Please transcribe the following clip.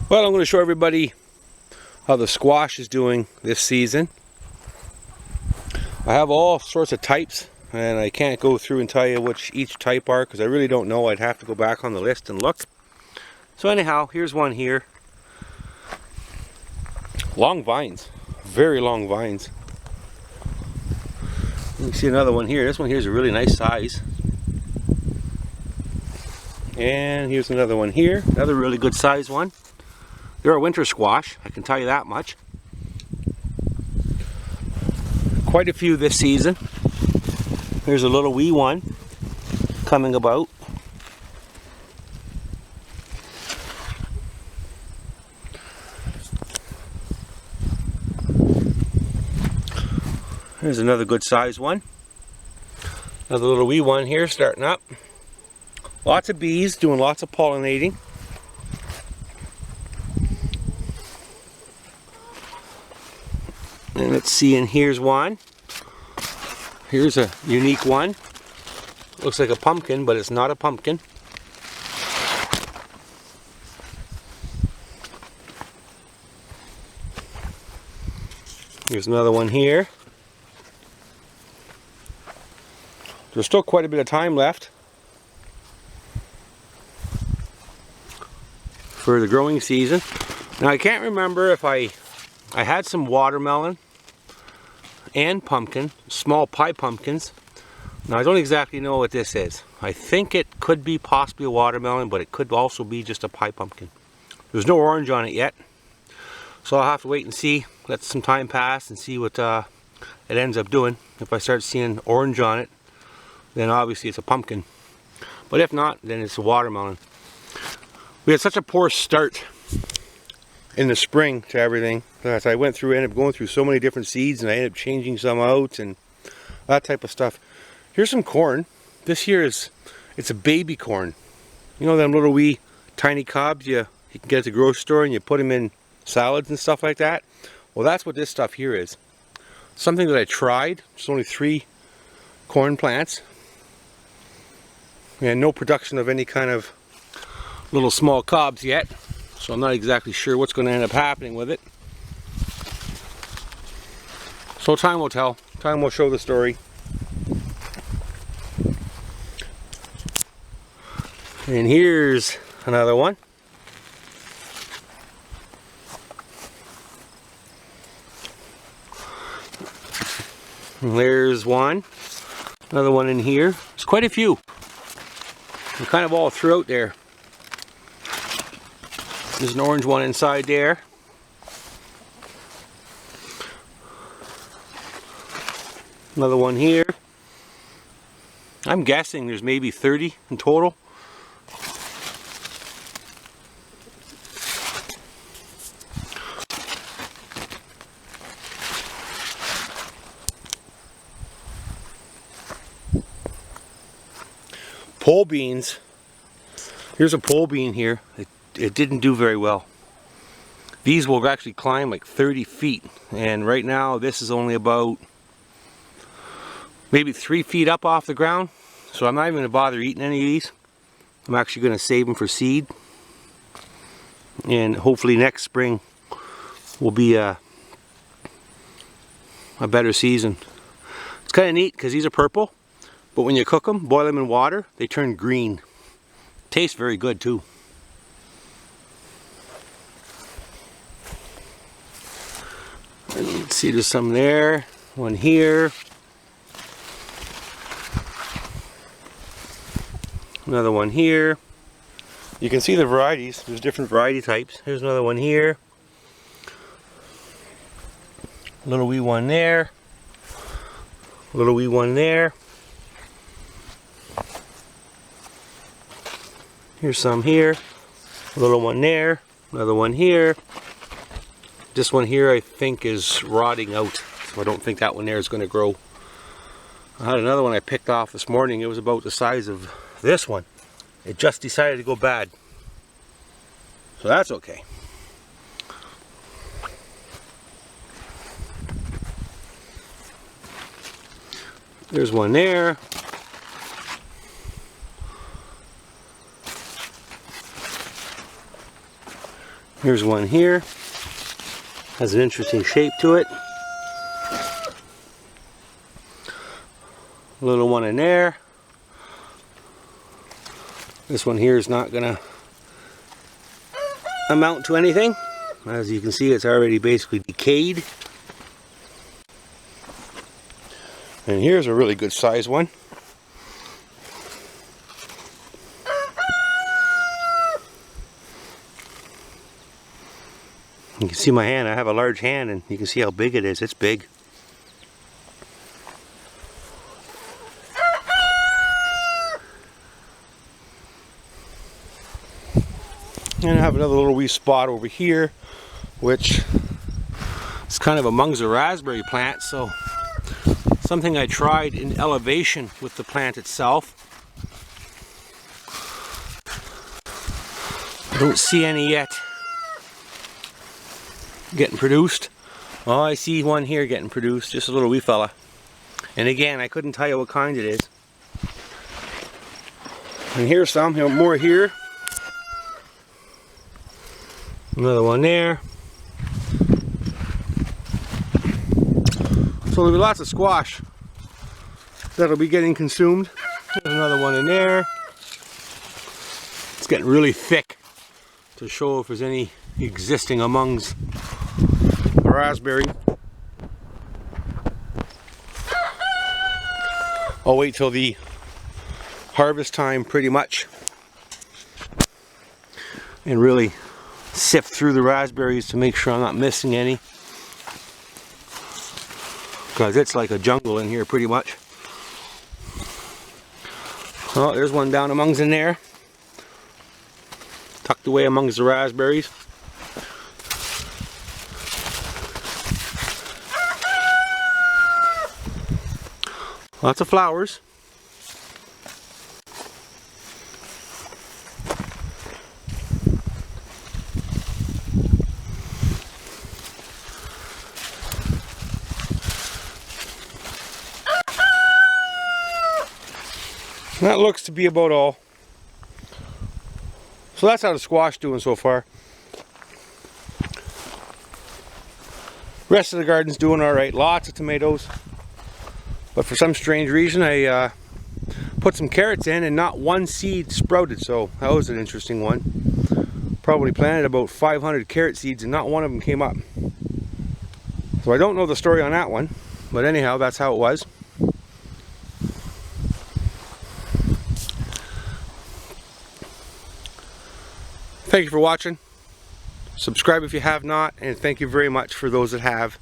Well, I'm going to show everybody how the squash is doing this season. I have all sorts of types, and I can't go through and tell you which each type are because I really don't know. I'd have to go back on the list and look. So anyhow, here's one here. Long vines, very long vines. You can see another one here. This one here is a really nice size. And here's another one here, another really good size one. They're a winter squash, I can tell you that much. Quite a few this season. Here's a little wee one coming about. Here's another good size one. Another little wee one here starting up. Lots of bees doing lots of pollinating. And let's see, and here's one. Here's a unique one. Looks like a pumpkin, but it's not a pumpkin. Here's another one here. There's still quite a bit of time left for the growing season. Now I can't remember if I had some watermelon and pumpkin, small pie pumpkins. Now I don't exactly know what this is. I think it could be possibly a watermelon, but it could also be just a pie pumpkin. There's no orange on it yet, so I'll have to wait and see, let some time pass and see what it ends up doing. If I start seeing orange on it, then obviously it's a pumpkin. But if not, then it's a watermelon. We had such a poor start in the spring to everything that I ended up going through so many different seeds, and I ended up changing some out and that type of stuff. Here's some corn. This here it's a baby corn. You know them little wee tiny cobs you can get at the grocery store and you put them in salads and stuff like that? Well, that's what this stuff here is. Something that I tried. There's only 3 corn plants. And no production of any kind of little small cobs yet, so I'm not exactly sure what's going to end up happening with it. So time will tell. Time will show the story. And here's another one. And there's one. Another one in here. There's quite a few. They're kind of all throughout there. There's an orange one inside there. Another one here. I'm guessing there's maybe 30 in total. Pole beans. Here's a pole bean here. It didn't do very well. These will actually climb like 30 feet, and right now this is only about maybe 3 feet up off the ground, so I'm not even going to bother eating any of these. I'm actually going to save them for seed, and hopefully next spring will be a better season. It's kind of neat because these are purple, but when you cook them, boil them in water, they turn green. Tastes very good too. Let's see, there's some there, one here, another one here. You can see the varieties, there's different variety types. Here's another one here, a little wee one there, a little wee one there. Here's some here, a little one there, another one here. This one here I think is rotting out, so I don't think that one there is going to grow. I had another one I picked off this morning. It was about the size of this one. It just decided to go bad. So that's okay. There's one there. Here's one here. Has an interesting shape to it. Little one in there. This one here is not gonna amount to anything. As you can see, it's already basically decayed. And here's a really good size one. You can see my hand. I have a large hand, and you can see how big it is. It's big. And I have another little wee spot over here, which is kind of amongst the raspberry plant, so something I tried in elevation with the plant itself. I don't see any yet getting produced. Oh, I see one here getting produced, just a little wee fella. And again, I couldn't tell you what kind it is. And here's some, more here. Another one there. So there'll be lots of squash that'll be getting consumed. There's another one in there. It's getting really thick to show if there's any existing amongst the raspberry. I'll wait till the harvest time pretty much and really sift through the raspberries to make sure I'm not missing any, because it's like a jungle in here pretty much. Oh, there's one down amongst in there, tucked away amongst the raspberries. Lots of flowers. That looks to be about all. So that's how the squash doing so far. Rest of the garden's doing alright. Lots of tomatoes. But for some strange reason I put some carrots in and not one seed sprouted, so that was an interesting one. Probably planted about 500 carrot seeds and not one of them came up. So I don't know the story on that one, but anyhow, that's how it was. Thank you for watching. Subscribe if you have not, and thank you very much for those that have.